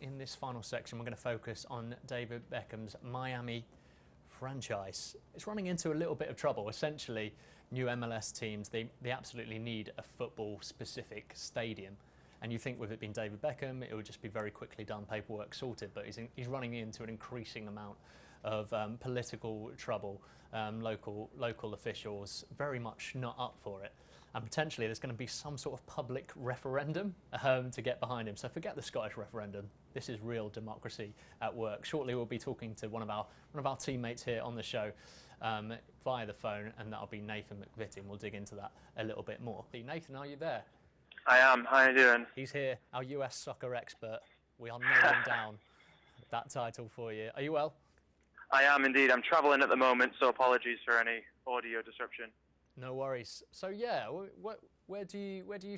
In this final section, we're going to focus on David Beckham's Miami franchise. It's running into a little bit of trouble. Essentially, new MLS teams, they absolutely need a football-specific stadium. And you think with it being David Beckham, it would just be very quickly done, paperwork sorted. But he's running into an increasing amount of political trouble. Local officials very much not up for it. And potentially there's going to be some sort of public referendum to get behind him. So forget the Scottish referendum. This is real democracy at work. Shortly we'll be talking to one of our teammates here on the show via the phone, and that'll be Nathen McVittie, and we'll dig into that a little bit more. Nathen, are you there? I am. How are you doing? He's here, our US soccer expert. We are narrowing down that title for you. Are you well? I am indeed. I'm travelling at the moment, so apologies for any audio disruption. No worries. So yeah, where do you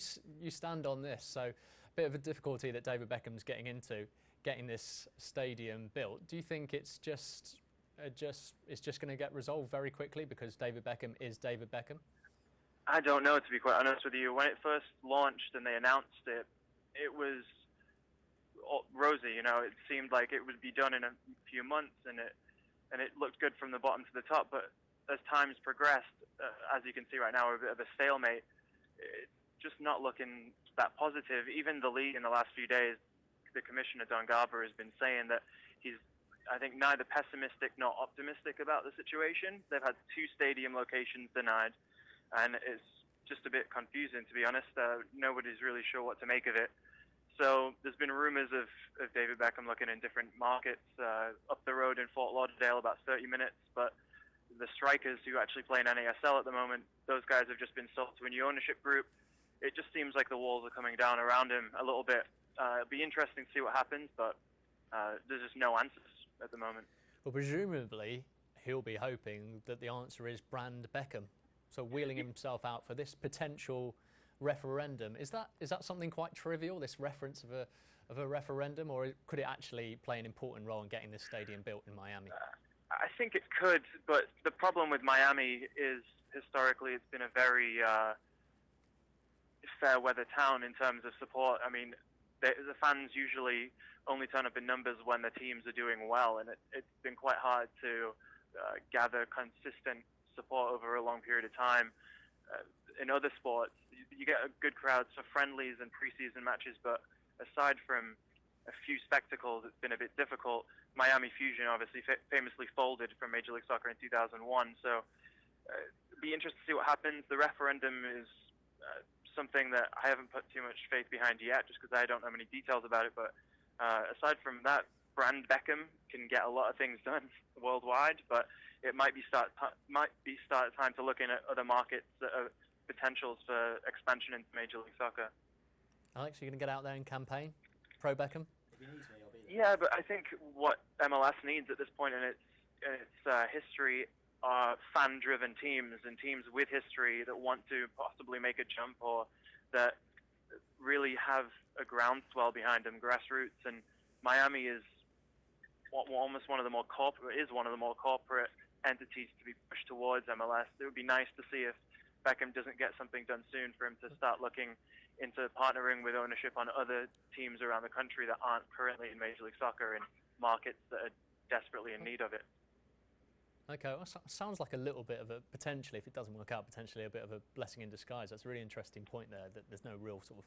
stand on this? So a bit of a difficulty that David Beckham's getting this stadium built. Do you think it's just going to get resolved very quickly because David Beckham is David Beckham? I don't know, to be quite honest with you. When it first launched and they announced it, it was rosy. You know, it seemed like it would be done in a few months, and it looked good from the bottom to the top. But as time's progressed, as you can see right now, we're a bit of a stalemate. It's just not looking that positive. Even the league in the last few days, the commissioner, Don Garber, has been saying that he's, I think, neither pessimistic nor optimistic about the situation. They've had 2 stadium locations denied, and it's just a bit confusing, to be honest. Nobody's really sure what to make of it. So there's been rumors of David Beckham looking in different markets, up the road in Fort Lauderdale, about 30 minutes, but the Strikers, who actually play in NASL at the moment, those guys have just been sold to a new ownership group. It just seems like the walls are coming down around him a little bit. It'll be interesting to see what happens, but there's just no answers at the moment. Well, presumably he'll be hoping that the answer is brand Beckham, so wheeling himself out for this potential referendum. Is that something quite trivial, this reference of a referendum, or could it actually play an important role in getting this stadium built in Miami? I think it could, but the problem with Miami is historically it's been a very fair weather town in terms of support. I mean, the fans usually only turn up in numbers when the teams are doing well, and it's been quite hard to gather consistent support over a long period of time. In other sports, you get a good crowds for friendlies and preseason matches, but aside from a few spectacles, it's been a bit difficult. Miami Fusion obviously famously folded from Major League Soccer in 2001, so it'd be interesting to see what happens. The referendum is something that I haven't put too much faith behind yet, just because I don't know many details about it, but aside from that, brand Beckham can get a lot of things done worldwide, but it might be start time to look in at other markets that are potentials for expansion into Major League Soccer. Alex, are you going to get out there and campaign pro Beckham? Yeah, but I think what MLS needs at this point in its history are fan-driven teams and teams with history that want to possibly make a jump, or that really have a groundswell behind them, grassroots. And Miami is almost one of the more corporate entities to be pushed towards MLS. It would be nice to see if Beckham doesn't get something done soon for him to start looking into partnering with ownership on other teams around the country that aren't currently in Major League Soccer in markets that are desperately in need of it. Okay, well, sounds like a little bit of a, potentially, if it doesn't work out, potentially a bit of a blessing in disguise. That's a really interesting point there, that there's no real sort of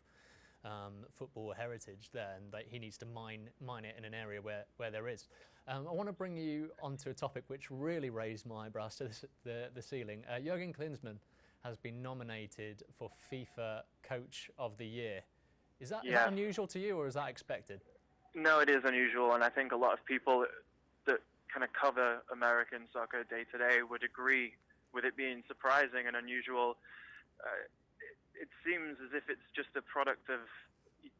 football heritage there, and that he needs to mine it in an area where there is. I want to bring you onto a topic which really raised my eyebrows to the ceiling. Jürgen Klinsmann has been nominated for FIFA Coach of the Year. Is that unusual to you, or is that expected? No, it is unusual, and I think a lot of people that kind of cover American soccer day to day would agree with it being surprising and unusual. It seems as if it's just a product of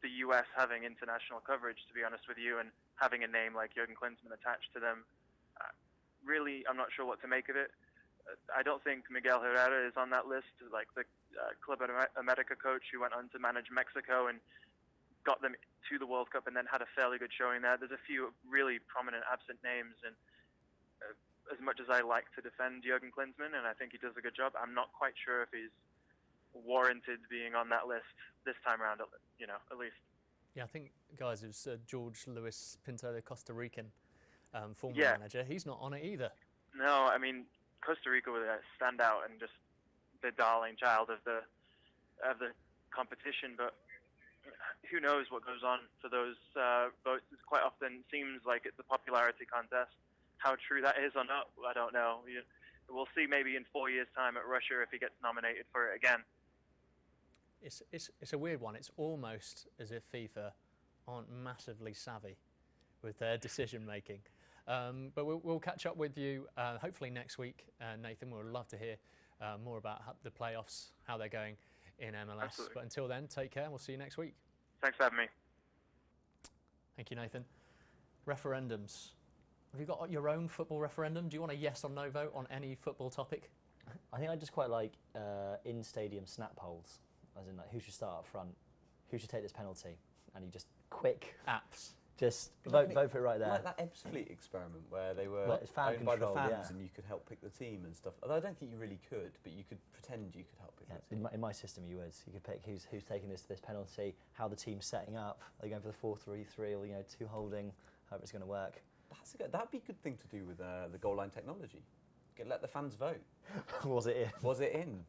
the US having international coverage, to be honest with you, and having a name like Jürgen Klinsmann attached to them. Really, I'm not sure what to make of it. I don't think Miguel Herrera is on that list, like the Club America coach who went on to manage Mexico and got them to the World Cup and then had a fairly good showing there. There's a few really prominent absent names, and as much as I like to defend Jurgen Klinsmann, and I think he does a good job, I'm not quite sure if he's warranted being on that list this time around, at least. Yeah, I think, guys, it was George Luis Pinto, the Costa Rican former Yeah. manager. He's not on it either. No, I mean, Costa Rica was a standout and just the darling child of the competition, but who knows what goes on for those votes. It quite often seems like it's a popularity contest. How true that is or not, I don't know. We'll see maybe in 4 years' time at Russia if he gets nominated for it again. It's a weird one. It's almost as if FIFA aren't massively savvy with their decision making. But we'll catch up with you hopefully next week, Nathan. We'd love to hear more about the playoffs, how they're going in MLS. Absolutely. But until then, take care and we'll see you next week. Thanks for having me. Thank you, Nathan. Referendums. Have you got your own football referendum? Do you want a yes or no vote on any football topic? I think I just quite like in-stadium snap polls, as in like who should start up front, who should take this penalty, and you just quick Apps. just vote for it right there. Like that Ebbsfleet experiment where they were Well, it's fan owned by the controlled, fans yeah. and you could help pick the team and stuff. Although I don't think you really could, but you could pretend you could help pick Yeah, the team. in my system, you would. You could pick who's taking this penalty, how the team's setting up. Are they going for the 4-3-3 or 2 holding? However it's going to work. That'd be a good thing to do with the goal line technology. Let the fans vote. Was it in? Was it in?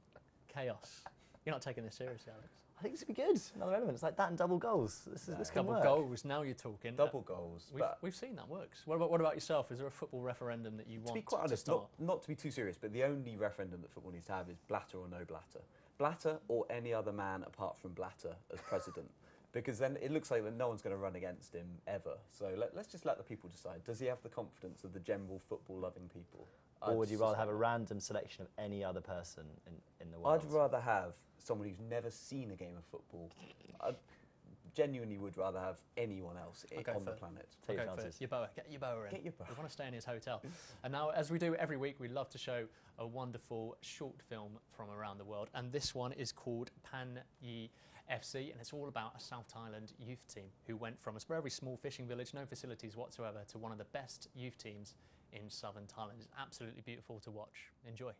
Chaos. You're not taking this seriously, Alex. I think this would be good. Another element. It's like that and double goals. This can Double work. goals. Now you're talking. Double goals. We've seen that works. What about yourself? Is there a football referendum that you want to be quite honest, start? not to be too serious, but the only referendum that football needs to have is Blatter or no Blatter. Blatter or any other man apart from Blatter as president. Because then it looks like that no one's going to run against him ever. So let's just let the people decide. Does he have the confidence of the general football-loving people? Or would you rather have a random selection of any other person in the world? I'd rather have someone who's never seen a game of football. I genuinely would rather have anyone else on the planet. Take your Go for chances. Yeboah. Get Yeboah in. Get Yeboah. We want to stay in his hotel. And now, as we do every week, we love to show a wonderful short film from around the world. And this one is called Pan Yi FC, and it's all about a South Thailand youth team who went from a very small fishing village, no facilities whatsoever, to one of the best youth teams in southern Thailand. It's absolutely beautiful to watch. Enjoy.